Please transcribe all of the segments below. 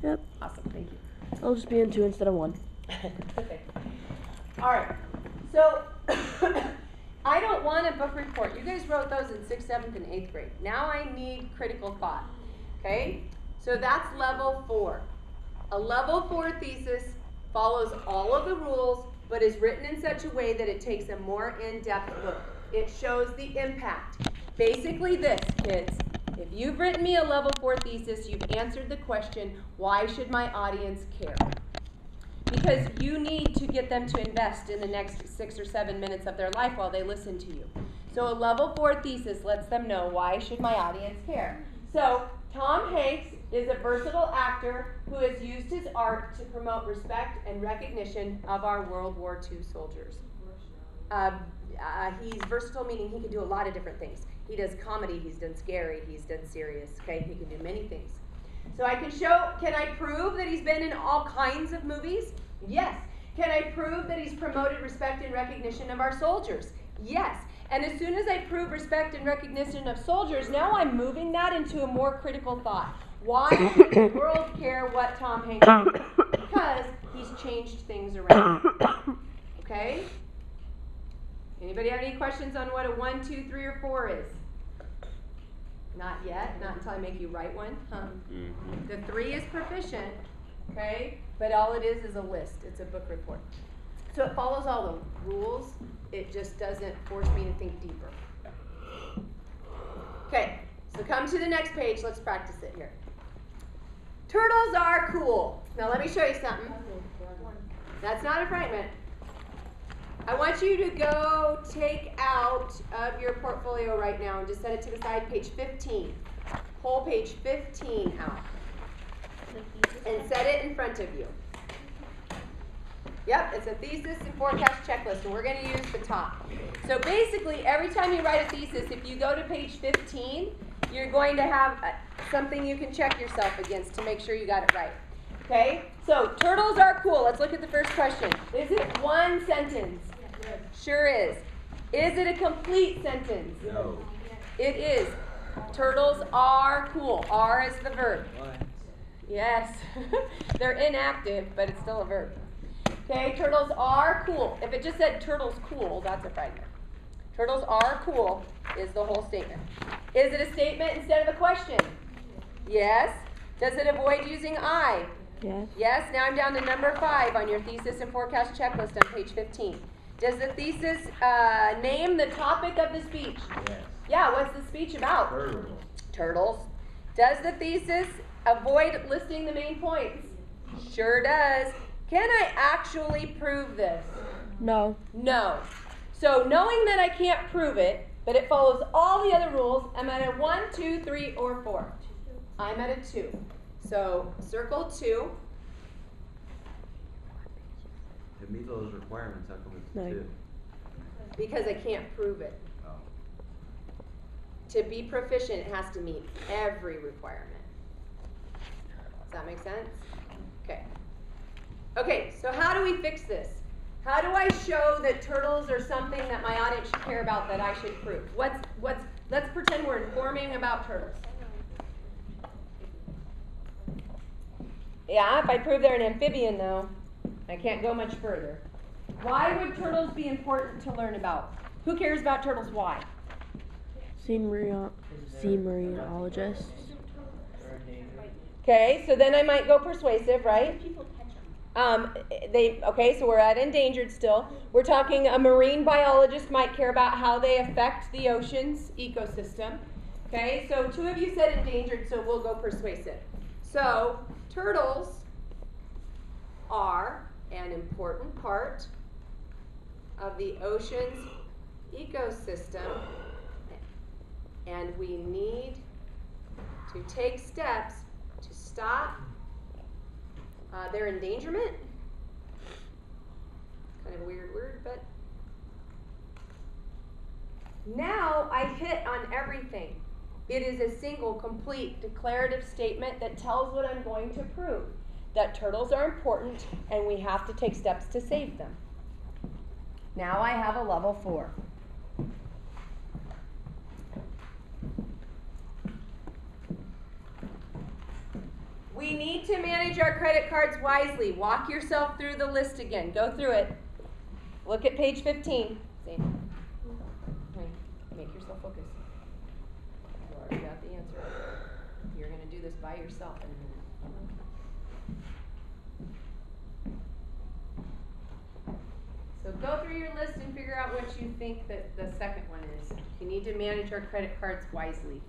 Yep. Awesome, thank you. I'll just be in 2 instead of 1. Perfect. All right, so I don't want a book report. You guys wrote those in 6th, 7th, and 8th grade. Now I need critical thought, okay? So that's level 4. A level 4 thesis follows all of the rules, but is written in such a way that it takes a more in-depth look. It shows the impact. Basically this, kids. If you've written me a level 4 thesis, you've answered the question, why should my audience care? Because you need to get them to invest in the next 6 or 7 minutes of their life while they listen to you. So a level 4 thesis lets them know, why should my audience care? So Tom Hanks is a versatile actor who has used his art to promote respect and recognition of our World War II soldiers. He's versatile, meaning he can do a lot of different things. He does comedy, he's done scary, he's done serious, okay? He can do many things. So I can I prove that he's been in all kinds of movies? Yes. Can I prove that he's promoted respect and recognition of our soldiers? Yes. And as soon as I prove respect and recognition of soldiers, now I'm moving that into a more critical thought. Why should the world care what Tom Hanks did? Because he's changed things around. Okay? Anybody have any questions on what a 1, 2, 3, or 4 is? Not yet. Not until I make you write one. Huh? Mm-hmm. The 3 is proficient, okay? But all it is a list. It's a book report. So it follows all the rules. It just doesn't force me to think deeper. Okay, so come to the next page. Let's practice it here. Turtles are cool. Now let me show you something. That's not a fragment. I want you to go take out of your portfolio right now and just set it to the side, page 15. Pull page 15 out. And set it in front of you. Yep, it's a thesis and forecast checklist, and we're going to use the top. So basically, every time you write a thesis, if you go to page 15, you're going to have something you can check yourself against to make sure you got it right. Okay? So, turtles are cool. Let's look at the first question. Is it one sentence? Yes. Sure is. Is it a complete sentence? No. It is. Turtles are cool. Are is the verb. What? Yes. They're inactive, but it's still a verb. Okay, turtles are cool. If it just said turtles cool, that's a fragment. Turtles are cool is the whole statement. Is it a statement instead of a question? Yes. Does it avoid using I? Yes. Yes. Now I'm down to number 5 on your thesis and forecast checklist on page 15. Does the thesis name the topic of the speech? Yes. Yeah, what's the speech about? Turtles. Turtles. Does the thesis avoid listing the main points? Sure does. Can I actually prove this? No. No. So knowing that I can't prove it, but it follows all the other rules, I'm at a 1, 2, 3, or 4. I'm at a 2. So circle 2. If it meets all those requirements, how come it's No. 2? Because I can't prove it. Oh. To be proficient, it has to meet every requirement. Does that make sense? Okay. Okay, so how do we fix this? How do I show that turtles are something that my audience should care about that I should prove? Let's pretend we're informing about turtles. Yeah, if I prove they're an amphibian though, I can't go much further. Why would turtles be important to learn about? Who cares about turtles? Why? Sea marinologists. Okay, so then I might go persuasive, right? Okay, so we're at endangered still. We're talking a marine biologist might care about how they affect the ocean's ecosystem. Okay, so 2 of you said endangered, so we'll go persuasive. So turtles are an important part of the ocean's ecosystem, and we need to take steps to stop their endangerment. Kind of a weird word, but now I hit on everything. It is a single, complete, declarative statement that tells what I'm going to prove. That turtles are important and we have to take steps to save them. Now I have a level 4. We need to manage our credit cards wisely. Walk yourself through the list again. Go through it. Look at page 15. See? Make yourself focus. You already got the answer. You're going to do this by yourself in a minute. So go through your list and figure out what you think that the second one is. You need to manage our credit cards wisely.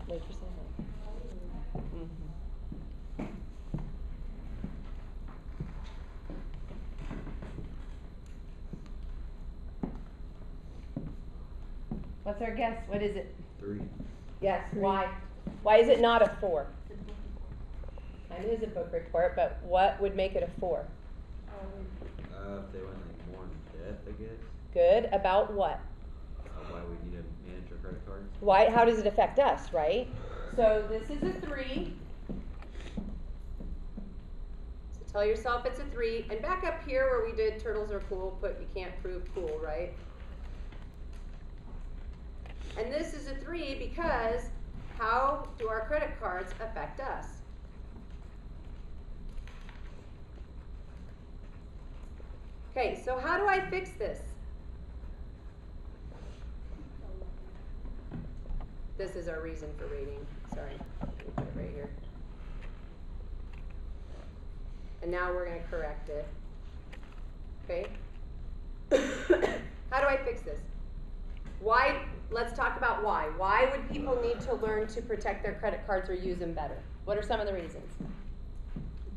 Wait for someone. What's our guess? What is it? 3. Yes. 3. Why? Why is it not a 4? It is a book report, but what would make it a 4? If they went like more in debt, I guess. Good. About what? Why we need to manage our credit cards. Why? How does it affect us, right? So this is a 3. So tell yourself it's a 3. And back up here where we did turtles are cool, put you can't prove cool, right? And this is a 3 because how do our credit cards affect us? Okay, so how do I fix this? This is our reason for rating. Sorry, put it right here. And now we're going to correct it. Okay? How do I fix this? Why? Let's talk about why. Why would people need to learn to protect their credit cards or use them better? What are some of the reasons?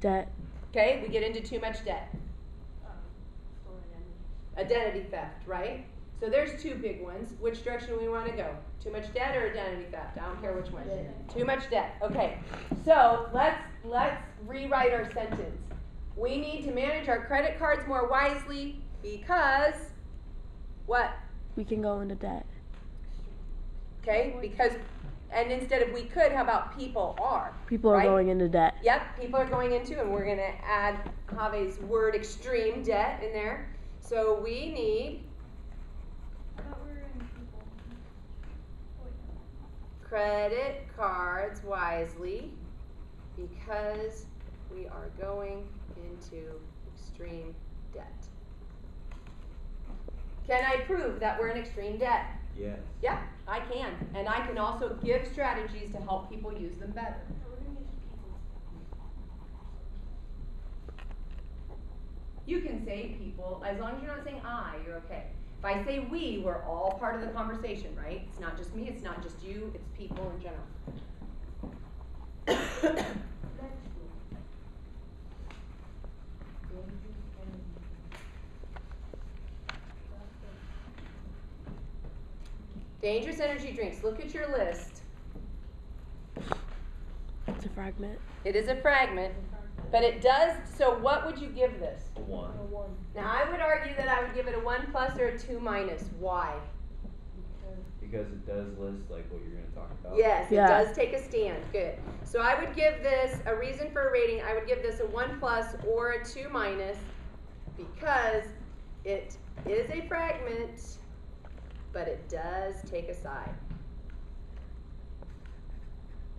Debt. Okay, we get into too much debt. Identity theft, right? So there's 2 big ones. Which direction do we want to go? Too much debt or identity theft? I don't care which one. Too much debt. Okay. So let's rewrite our sentence. We need to manage our credit cards more wisely because what? We can go into debt. Okay? Because, and instead of we could, how about people are? People are right? going into debt. Yep, people are going into, and we're going to add Jave's word extreme debt in there. So we need credit cards wisely because we are going into extreme debt. Can I prove that we're in extreme debt? Yes. Yeah, I can. And I can also give strategies to help people use them better. You can say people, as long as you're not saying I, you're okay. If I say we, we're all part of the conversation, right? It's not just me, it's not just you, it's people in general. Dangerous energy drinks. Look at your list. It's a fragment. It is a fragment, but it does, so what would you give this? A 1. Now I would argue that I would give it a 1 plus or a 2 minus. Why? Because it does list like what you're going to talk about. Yes, Yeah. it does take a stand. Good. So I would give this a reason for a rating. I would give this a 1 plus or a 2 minus because it is a fragment, but it does take a side.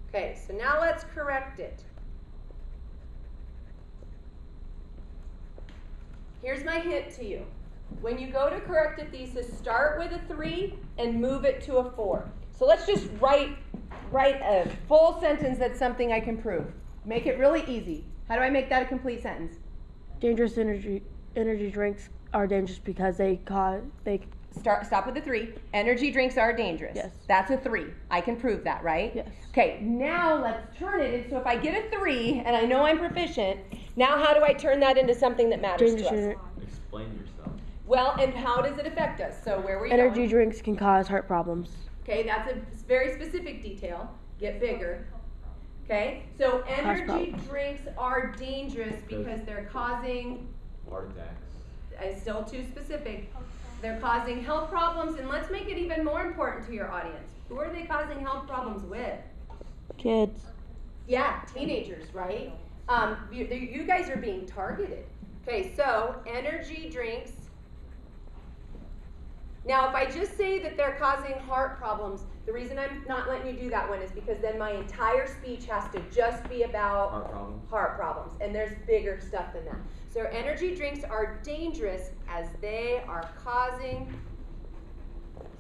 Okay, so now let's correct it. Here's my hint to you. When you go to correct a thesis, start with a 3 and move it to a 4. So let's just write a full sentence that's something I can prove. Make it really easy. How do I make that a complete sentence? Dangerous energy drinks are dangerous because they Stop with the 3. Energy drinks are dangerous. Yes. That's a 3. I can prove that, right? Yes. Okay, now let's turn it into, so if I get a 3 and I know I'm proficient, now how do I turn that into something that matters to us? Explain yourself. Well, and how does it affect us? So where were you Energy going? drinks can cause heart problems. Okay, that's a very specific detail. Get bigger. Okay, so energy drinks are dangerous because they're causing, Heart attacks. still too specific, They're causing health problems, and let's make it even more important to your audience. Who are they causing health problems with? Kids. Yeah, teenagers, right? You guys are being targeted. Okay, so energy drinks. Now, if I just say that they're causing heart problems, the reason I'm not letting you do that one is because then my entire speech has to just be about heart problems. And there's bigger stuff than that. So energy drinks are dangerous as they are causing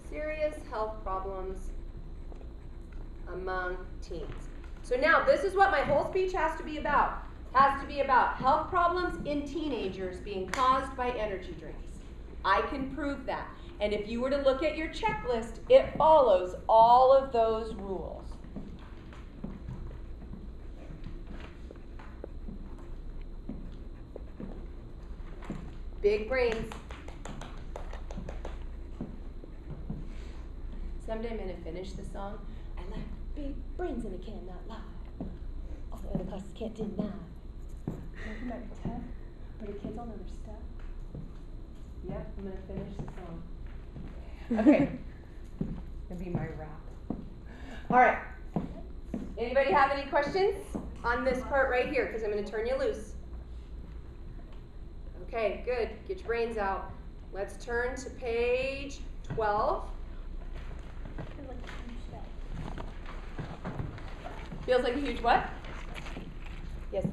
serious health problems among teens. So now this is what my whole speech has to be about. Has to be about health problems in teenagers being caused by energy drinks. I can prove that. And if you were to look at your checklist, it follows all of those rules. Big brains. Someday I'm going to finish the song. I like big brains and I cannot lie. All the other classes can't deny. You might be tough, but the kids all know their stuff. Yep, I'm going to finish the song. Okay. Gonna be my rap. All right. Anybody have any questions on this part right here? Because I'm going to turn you loose. Okay, good. Get your brains out. Let's turn to page 12. Feels like a huge what? Yes.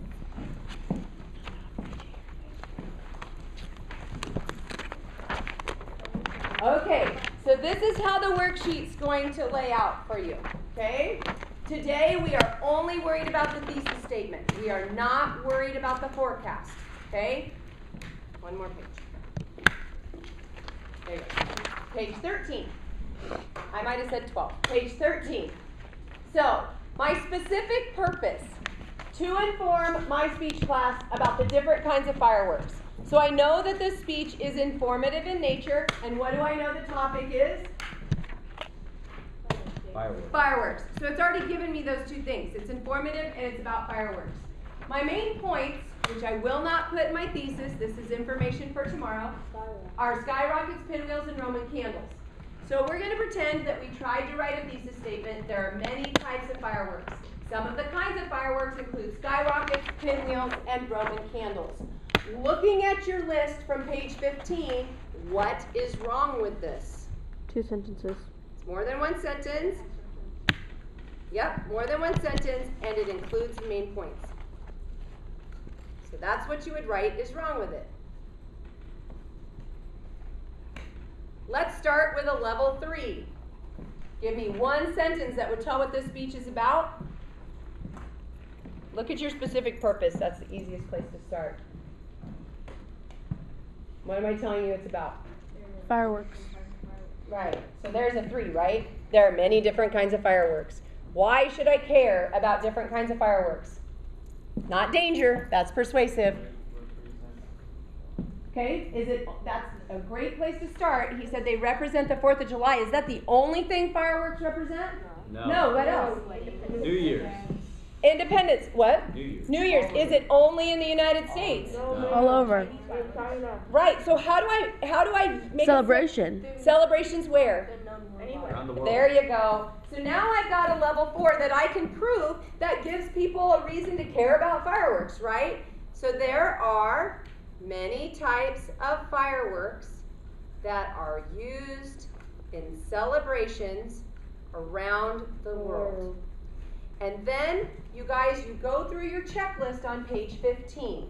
Okay, so this is how the worksheet's going to lay out for you, okay? Today we are only worried about the thesis statement. We are not worried about the forecast, okay? One more page. There you go. Page 13. I might have said 12. Page 13. So, my specific purpose to inform my speech class about the different kinds of fireworks. So I know that this speech is informative in nature, and what do I know the topic is? Fireworks. Fireworks. So it's already given me those two things. It's informative and it's about fireworks. My main points, which I will not put in my thesis, this is information for tomorrow, are skyrockets, pinwheels, and Roman candles. So we're going to pretend that we tried to write a thesis statement. There are many types of fireworks. Some of the kinds of fireworks include skyrockets, pinwheels, and Roman candles. Looking at your list from page 15, what is wrong with this? 2 sentences. It's more than one sentence. Yep, more than one sentence, and it includes the main points. So that's what you would write is wrong with it. Let's start with a level 3. Give me one sentence that would tell what this speech is about. Look at your specific purpose. That's the easiest place to start. What am I telling you it's about? Fireworks. Right. So there's a 3, right? There are many different kinds of fireworks. Why should I care about different kinds of fireworks? Not danger. That's persuasive. Okay, that's a great place to start. He said they represent the 4th of July. Is that the only thing fireworks represent? No. What else? New Year's. Independence. What? New Year's. New Year's. Is it only in the United States? All over. Right. So how do I make Celebration. Celebrations where? Around the world. There you go. So now I've got a level 4 that I can prove that gives people a reason to care about fireworks, right? So there are many types of fireworks that are used in celebrations around the world. And then, you guys, you go through your checklist on page 15,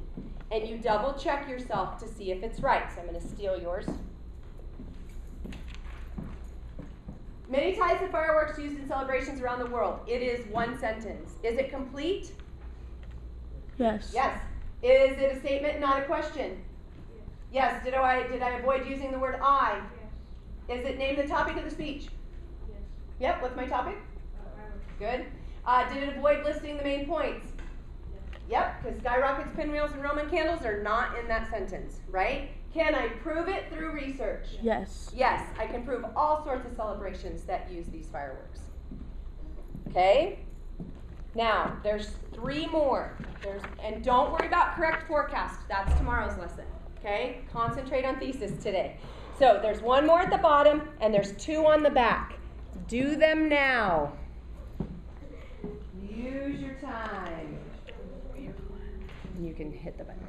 and you double check yourself to see if it's right. So I'm going to steal yours. Many types of fireworks used in celebrations around the world. It is one sentence. Is it complete? Yes. Yes. Is it a statement, not a question? Yes. Did I avoid using the word I? Yes. Is it name the topic of the speech? Yes. Yep. What's my topic? Good. Did it avoid listing the main points? Yep, because skyrockets, pinwheels, and Roman candles are not in that sentence, right? Can I prove it through research? Yes. Yes, I can prove all sorts of celebrations that use these fireworks. Okay? Now, there's 3 more. And don't worry about correct forecast. That's tomorrow's lesson. Okay? Concentrate on thesis today. So there's one more at the bottom and there's 2 on the back. Do them now. Use your time. You can hit the button.